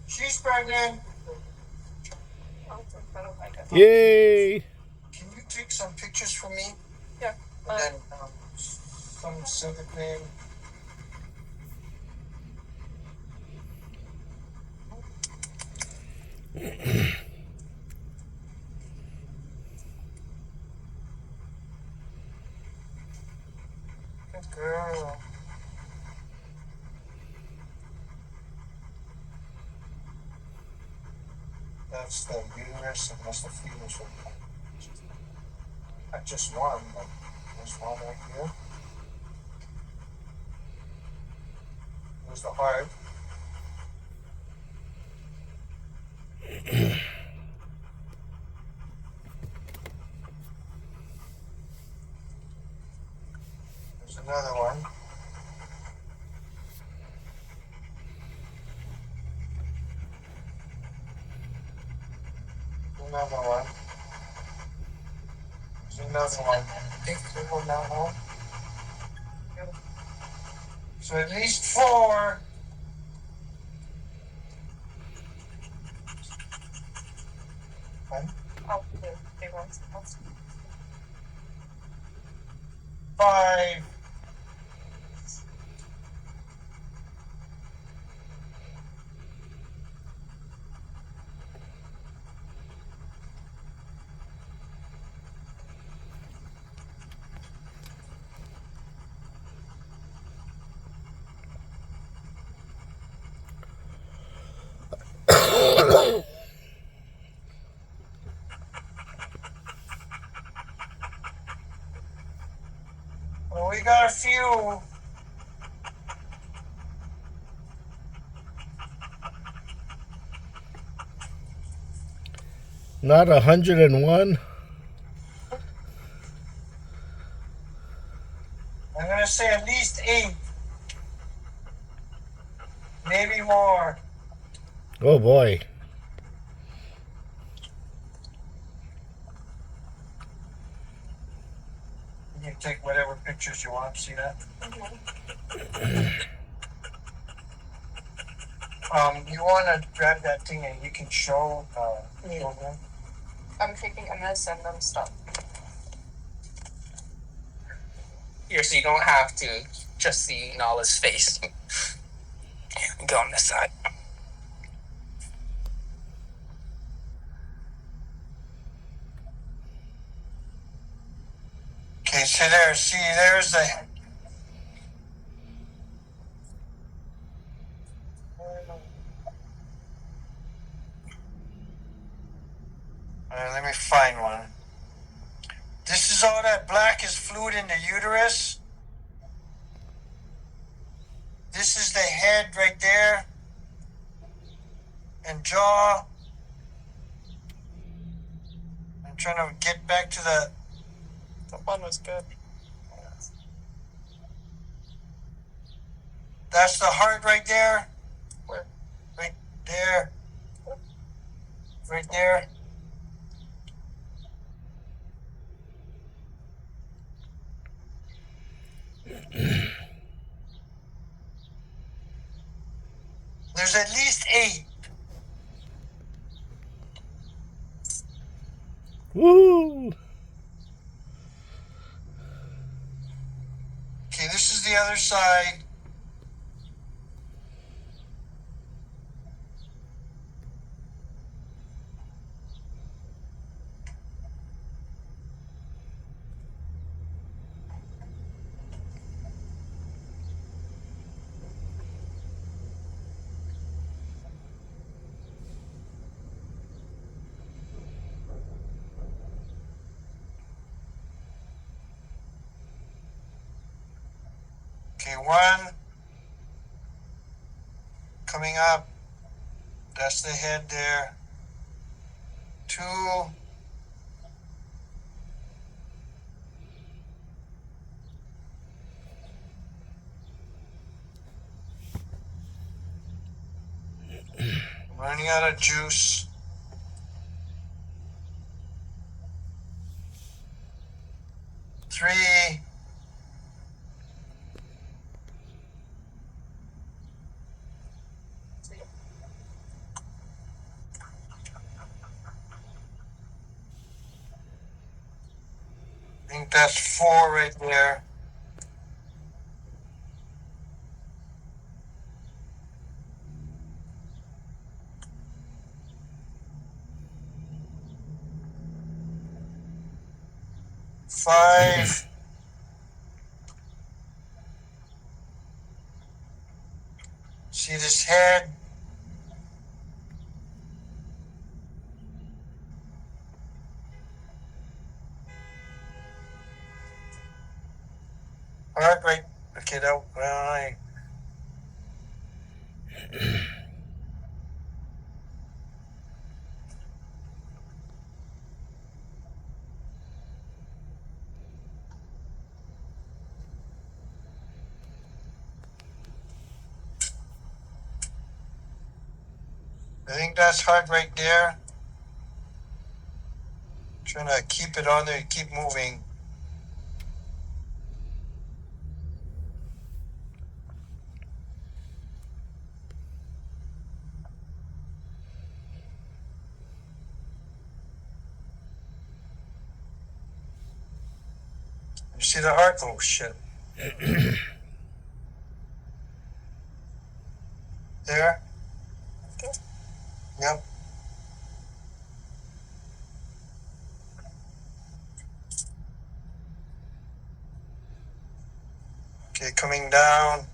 She's pregnant. Yay! Can you take some pictures for me? Yeah. And then some civic name. Good girl. That's the uterus and that's the fetus. Not just one, but there's one right here. There's the heart. There's another one. Another one. There's another one. I think we will now home. So at least 4. Oh, the big ones. 5. Well, we got a few. Not 101. I'm gonna say at least 8. Maybe more. Oh boy. You can take whatever pictures you want. See that? You want to grab that thing and you can show them. I'm gonna send them stuff. Here, so you don't have to just see Nala's face. Go on this side. Okay, so there's the. Let me find one. This is all that black is fluid in the uterus. This is the head right there. And jaw. I'm trying to get back to the one was good. That's the heart right there. Where? Right there. Right there. There's at least 8. Woo! Okay, this is the other side. Okay, 1 coming up. That's the head there. 2. I'm running out of juice. 3. I think that's 4 right there. Five. See this head? Heart rate. Okay, that. I think that's heart right there. Trying to keep it on there, keep moving. You see the heart? Oh shit. There? Yep. Okay, coming down.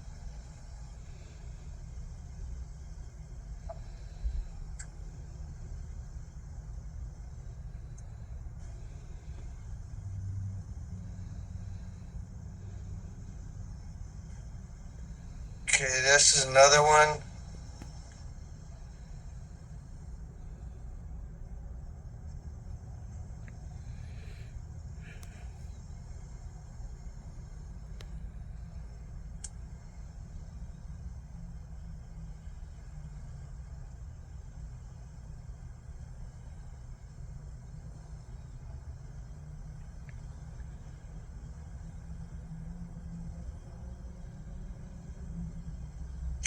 Okay, this is another one.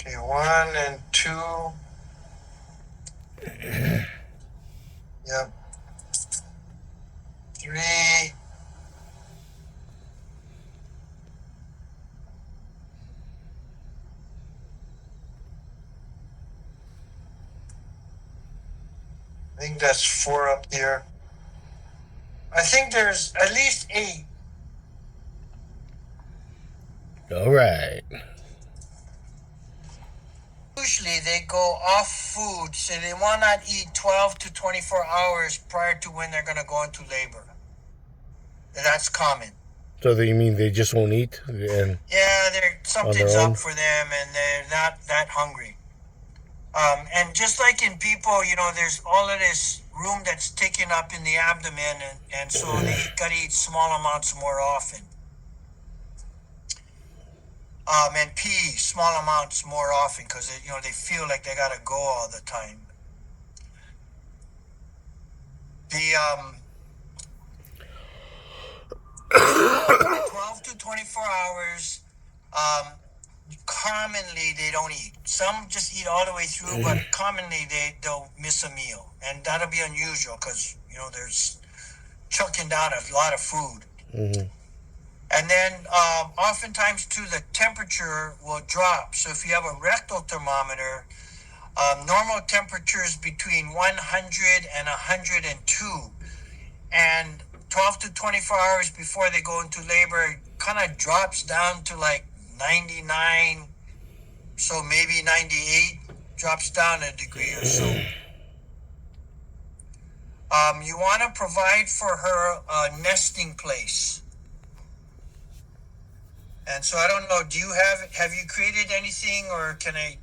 Okay, 1 and 2. Yep. 3. I think that's 4 up here. I think there's at least 8. All right. Usually they go off food, so they will not eat 12 to 24 hours prior to when they're going to go into labor. That's common. So do you mean they just won't eat? And Yeah, something's own? up for them and they're not that hungry. And just like in people, there's all of this room that's taken up in the abdomen, and so they got to eat small amounts more often. And pee small amounts more often because they feel like they got to go all the time. The 12 to 24 hours, commonly they don't eat. Some just eat all the way through, but commonly they'll miss a meal, and that'll be unusual because there's chucking down a lot of food. Mm-hmm. And then oftentimes too the temperature will drop. So if you have a rectal thermometer, normal temperature is between 100 and 102, and 12 to 24 hours before they go into labor, it kind of drops down to like 99, so maybe 98, drops down a degree or so. You want to provide for her a nesting place. And so I don't know, have you created anything, or can I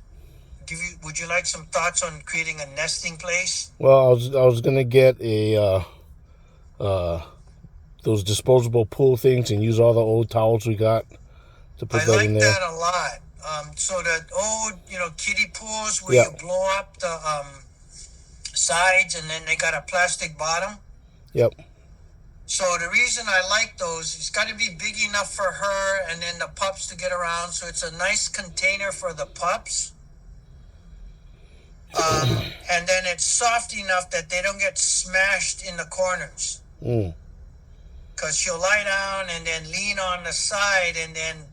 would you like some thoughts on creating a nesting place? Well, I was gonna get a those disposable pool things and use all the old towels we got to put that in there. I like that a lot. So the old, kiddie pools where you blow up the sides and then they got a plastic bottom. Yep. So the reason I like those, it's got to be big enough for her and then the pups to get around. So it's a nice container for the pups. And then it's soft enough that they don't get smashed in the corners. Mm. Because she'll lie down and then lean on the side, and then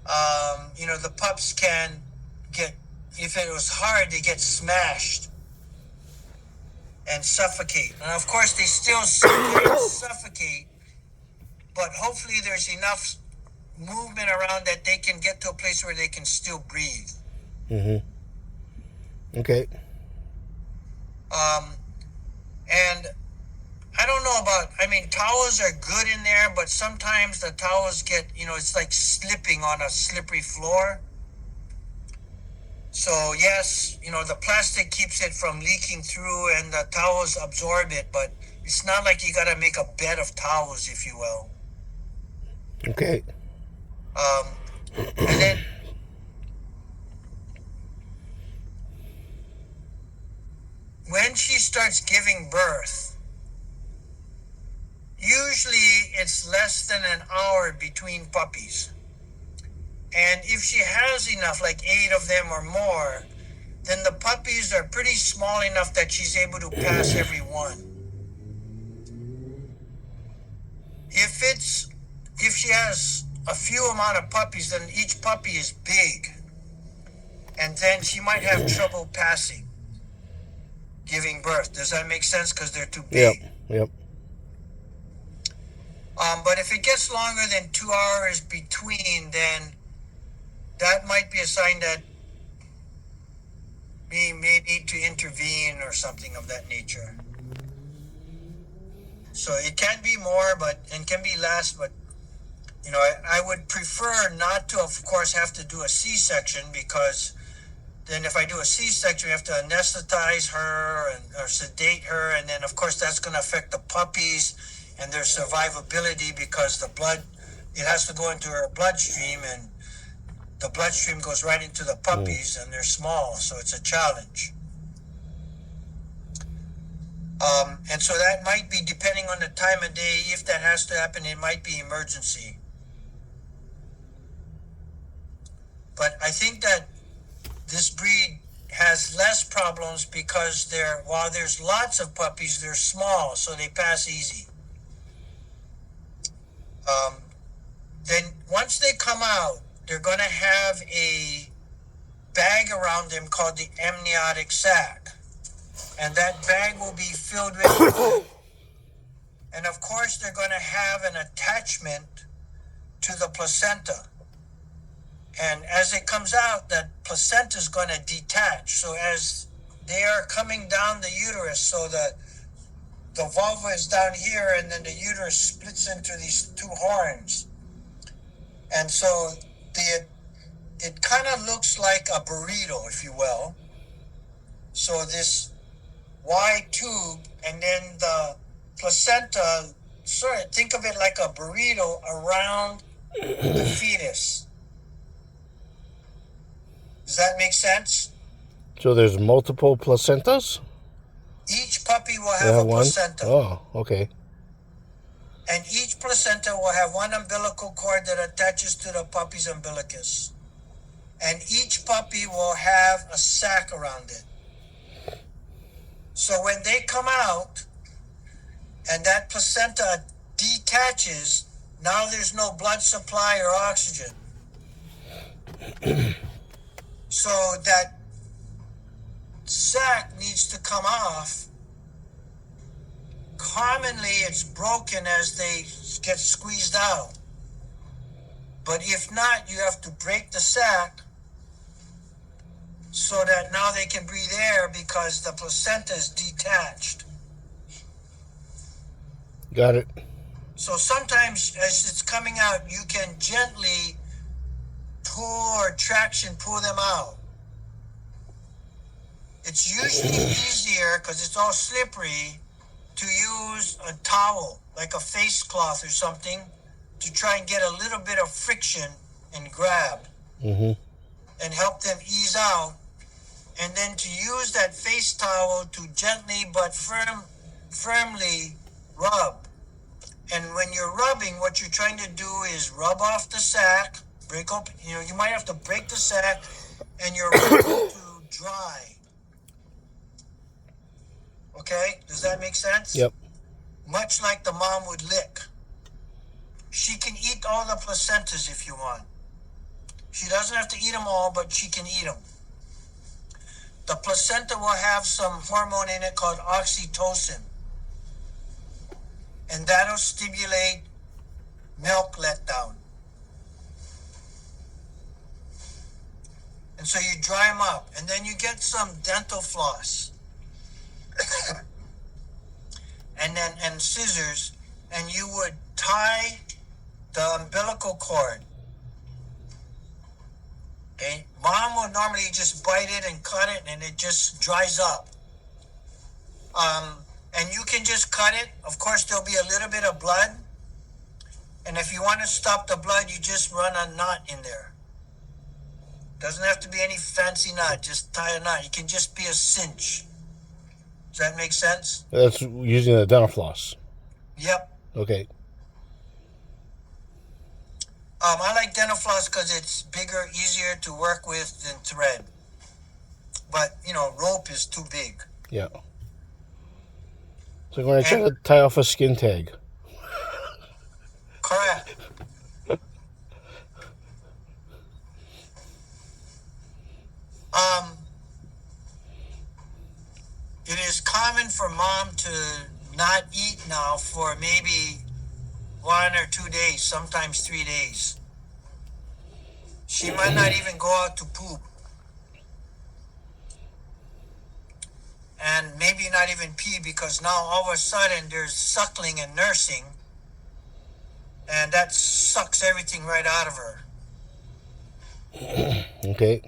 the pups can get, if it was hard, they get smashed and suffocate. And of course, they still suffocate, but hopefully there's enough movement around that they can get to a place where they can still breathe. Okay. And I don't know about, towels are good in there, but sometimes the towels get, it's like slipping on a slippery floor. So yes, the plastic keeps it from leaking through and the towels absorb it, but it's not like you got to make a bed of towels, if you will. Okay. And then when she starts giving birth, usually it's less than an hour between puppies. And if she has enough, like 8 of them or more, then the puppies are pretty small enough that she's able to pass every one. If she has a few amount of puppies, then each puppy is big. And then she might have trouble passing, giving birth. Does that make sense? Because they're too big. Yep. But if it gets longer than 2 hours between, then that might be a sign that we may need to intervene or something of that nature. So it can be more, and can be less, but I would prefer not to, of course, have to do a C-section, because then if I do a C-section, we have to anesthetize her or sedate her, and then of course that's going to affect the puppies and their survivability, because the blood, it has to go into her bloodstream, and the bloodstream goes right into the puppies, and they're small, so it's a challenge. And so that might be, depending on the time of day, if that has to happen, it might be emergency. But I think that this breed has less problems because while there's lots of puppies, they're small, so they pass easy. Then once they come out, they're going to have a bag around them called the amniotic sac. And that bag will be filled with, and of course they're going to have an attachment to the placenta. And as it comes out, that placenta is going to detach. So as they are coming down the uterus, so the vulva is down here, and then the uterus splits into these two horns. And so it kind of looks like a burrito, if you will. So this wide tube, and then the placenta, think of it like a burrito around the fetus. Does that make sense? So there's multiple placentas? Each puppy will have a placenta. Oh, okay. And each placenta will have one umbilical cord that attaches to the puppy's umbilicus. And each puppy will have a sac around it. So when they come out and that placenta detaches, now there's no blood supply or oxygen. So that sac needs to come off. Commonly it's broken as they get squeezed out. But if not, you have to break the sac so that now they can breathe air, because the placenta is detached. Got it. So sometimes as it's coming out, you can gently pull them out. It's usually easier, because it's all slippery, to use a towel, like a face cloth or something, to try and get a little bit of friction and grab. And help them ease out, and then to use that face towel to gently but firmly rub And when you're rubbing, what you're trying to do is rub off the sac, break open, you might have to break the sac, and you're rubbing to dry. Okay? Does that make sense? Yep. Much like the mom would lick. She can eat all the placentas if you want. She doesn't have to eat them all, but she can eat them. The placenta will have some hormone in it called oxytocin, and that'll stimulate milk letdown. And so you dry them up, and then you get some dental floss, and scissors, and you would tie the umbilical cord. Okay, mom will normally just bite it and cut it, and it just dries up. And you can just cut it. Of course, there'll be a little bit of blood, and if you want to stop the blood, you just run a knot in there. Doesn't have to be any fancy knot. Just tie a knot. It can just be a cinch. Does that make sense? That's using the dental floss. Yep. Okay. I like dental floss because it's bigger, easier to work with than thread. But, rope is too big. Yeah. So I'm going to try to tie off a skin tag. Correct. It is common for mom to not eat now for maybe 1 or 2 days, sometimes 3 days. She might not even go out to poop. And maybe not even pee, because now all of a sudden there's suckling and nursing, and that sucks everything right out of her. Okay.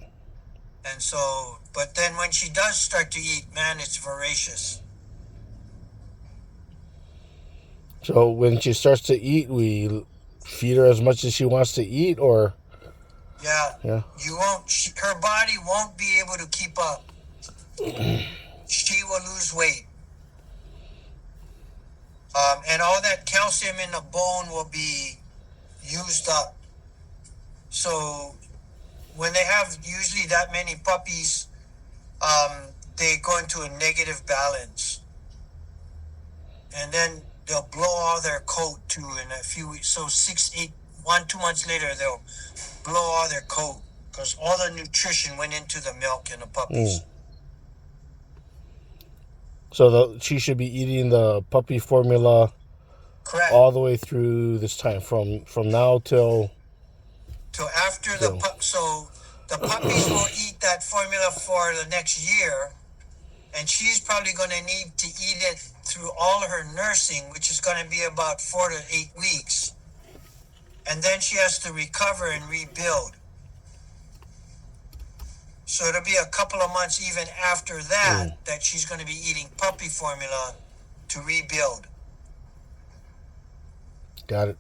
And so, but then when she does start to eat, man, it's voracious. So when she starts to eat, we feed her as much as she wants to eat, or? Yeah. Yeah. You won't, her body won't be able to keep up. She will lose weight. And all that calcium in the bone will be used up. So when they have usually that many puppies, they go into a negative balance. And then they'll blow all their coat too in a few weeks. So 2 months later, they'll blow all their coat because all the nutrition went into the milk and the puppies. So she should be eating the puppy formula. Correct. All the way through this time, from now till after so the puppies will eat that formula for the next year, and she's probably going to need to eat it through all her nursing, which is going to be about 4 to 8 weeks, and then she has to recover and rebuild. So it'll be a couple of months even after that that she's going to be eating puppy formula to rebuild. Got it.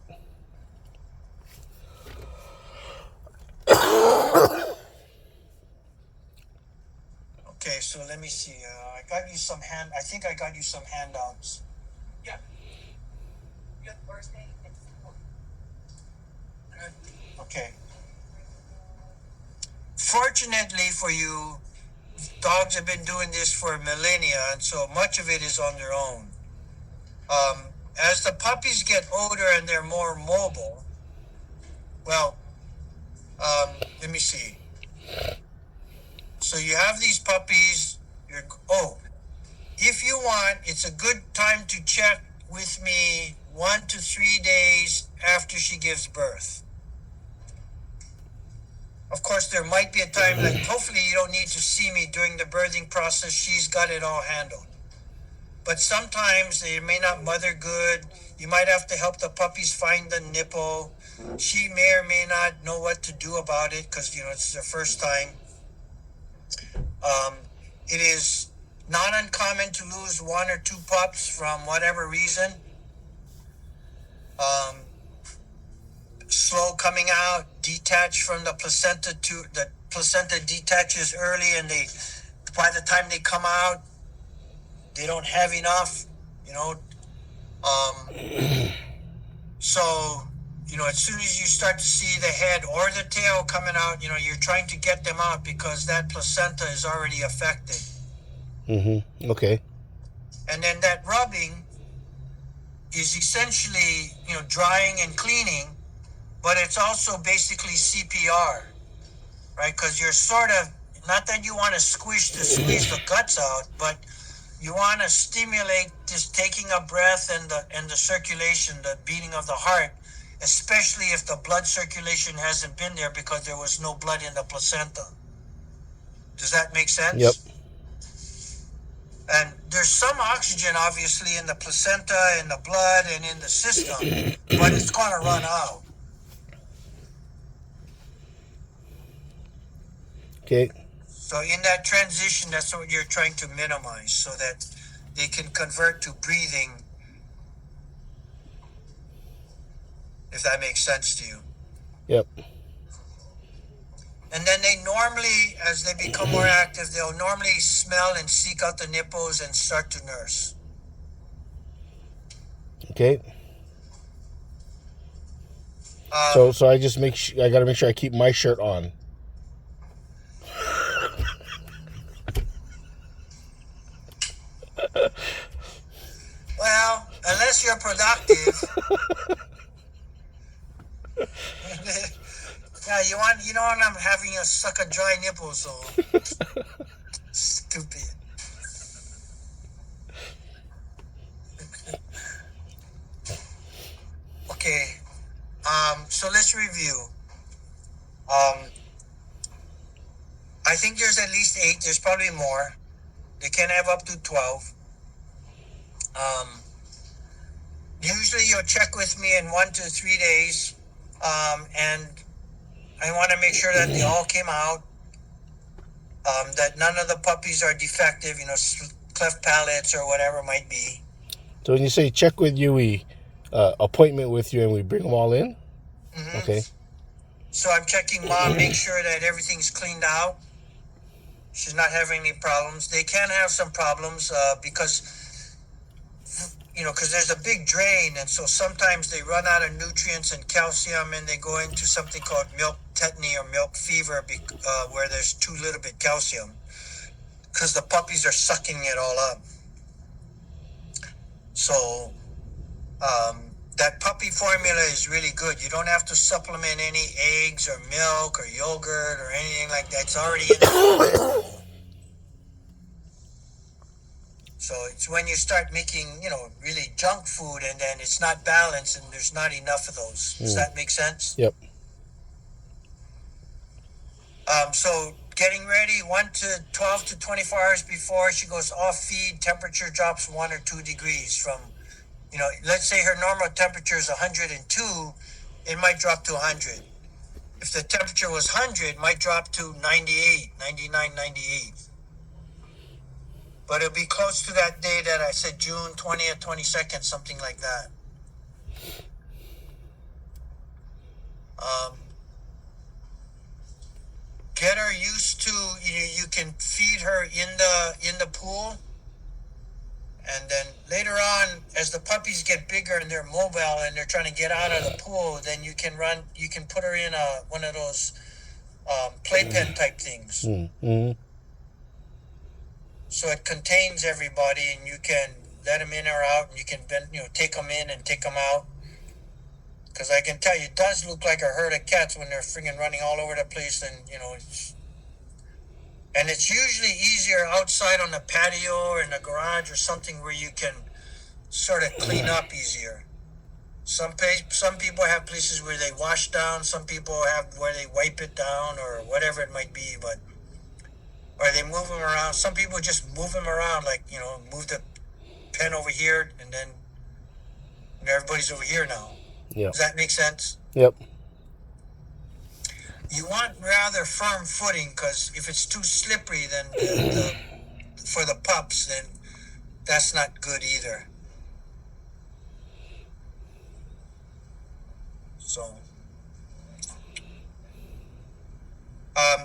Okay, so let me see. I think I got you some handouts. Yeah. Okay. Fortunately for you, dogs have been doing this for millennia, and so much of it is on their own. As the puppies get older and they're more mobile, well, let me see. So you have these puppies. If you want, it's a good time to check with me 1 to 3 days after she gives birth. Of course, there might be a time, like hopefully you don't need to see me during the birthing process. She's got it all handled. But sometimes they may not mother good. You might have to help the puppies find the nipple. She may or may not know what to do about it because, it's their first time. It is not uncommon to lose 1 or 2 pups from whatever reason. Slow coming out, detached from the placenta. The placenta detaches early, and by the time they come out, they don't have enough. So, as soon as you start to see the head or the tail coming out, you're trying to get them out because that placenta is already affected. Okay. And then that rubbing is essentially, drying and cleaning, but it's also basically CPR, right? Because you're sort of, not that you want to squeeze the guts out, but you want to stimulate this taking a breath and the circulation, the beating of the heart, especially if the blood circulation hasn't been there because there was no blood in the placenta. Does that make Yep. sense? And there's some oxygen, obviously, in the placenta, in the blood, and in the system, but it's going to run out. Okay. So in that transition, that's what you're trying to minimize so that they can convert to breathing, if that makes sense to you. Yep. And then they normally, as they become more active, they'll normally smell and seek out the nipples and start to nurse. Okay. So I just I got to make sure I keep my shirt on. Well, unless you're productive. Yeah, you know what, I'm having a suck a dry nipple, so stupid. Okay. So let's review. I think there's at least 8. There's probably more. They can have up to 12. Usually you'll check with me in 1 to 3 days. And I want to make sure that they all came out. That none of the puppies are defective, cleft palates or whatever it might be. So when you say check with you, we appointment with you, and we bring them all in. Mm-hmm. Okay. So I'm checking mom, make sure that everything's cleaned out. She's not having any problems. They can have some problems because there's a big drain, and so sometimes they run out of nutrients and calcium, and they go into something called milk tetany or milk fever, where there's too little bit calcium because the puppies are sucking it all up. So that puppy formula is really good. You don't have to supplement any eggs or milk or yogurt or anything like that. It's already in there. So it's when you start making, really junk food, and then it's not balanced and there's not enough of those. Does that make sense? Yep. So getting ready 12 to 24 hours before she goes off feed, temperature drops 1 or 2 degrees from, let's say her normal temperature is 102, it might drop to 100. If the temperature was 100, it might drop to 98, 99, 98. But it'll be close to that day that I said, June 20th, 22nd, something like that. Get her used to, you can feed her in the pool. And then later on, as the puppies get bigger and they're mobile and they're trying to get out of the pool, then you can put her in one of those playpen type things. Mm-hmm. So it contains everybody, and you can let them in or out, and you can take them in and take them out. Because I can tell you, it does look like a herd of cats when they're friggin' running all over the place, and and it's usually easier outside on the patio or in the garage or something where you can sort of clean up easier. Some people have places where they wash down. Some people have where they wipe it down or whatever it might be, or they move them around. Some people just move them around, like, move the pen over here, and then everybody's over here now. Yep. Does that make sense? Yep. You want rather firm footing, because if it's too slippery, then for the pups, then that's not good either. So,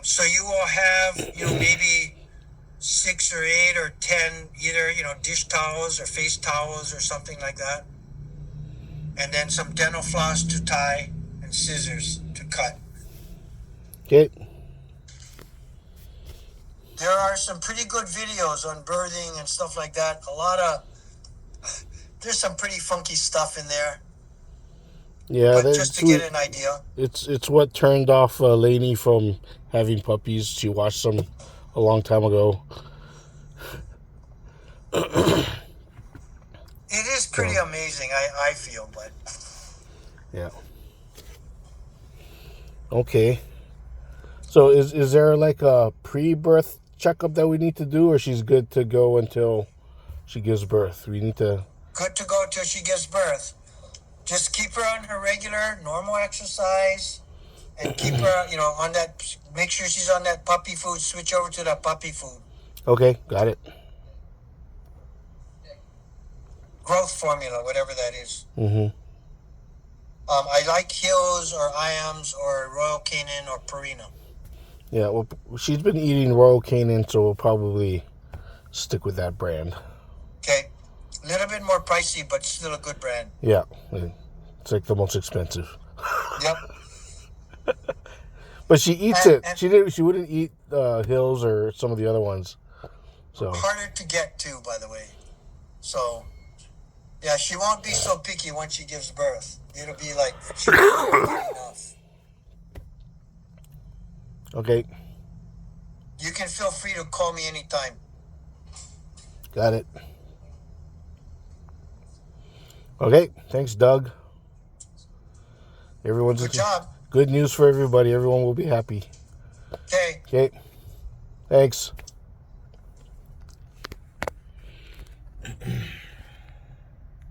so you will have, maybe 6 or 8 or 10 either, dish towels or face towels or something like that. and then some dental floss to tie and scissors to cut. Okay. There are some pretty good videos on birthing and stuff like that. There's some pretty funky stuff in there, Yeah, but just to get an idea. it's what turned off Lainey from having puppies. She watched them a long time ago. It is pretty So. amazing, I feel, but Yeah. Okay. So is there like a pre-birth checkup that we need to do, or she's good to go until she gives birth? We need to. good to go till she gives birth. Just keep her on her regular, normal exercise, and keep her, on that. Make sure she's on that puppy food. Switch over to that puppy food. Okay, got it. Growth formula, whatever that is. Mm-hmm. I like Hills or Iams or Royal Canin or Purina. Yeah, well, she's been eating Royal Canin, so we'll probably stick with that brand. Okay. A little bit more pricey, but still a good brand. Yeah, it's like the most expensive. Yep. But she eats it. She wouldn't eat Hills or some of the other ones. So harder to get to, by the way. So, yeah, she won't be so picky once she gives birth. It'll be like she won't eat enough. Okay. You can feel free to call me anytime. Got it. Okay, thanks, Doug. Good job. Good news for everybody. Everyone will be happy. Okay. Okay. Thanks.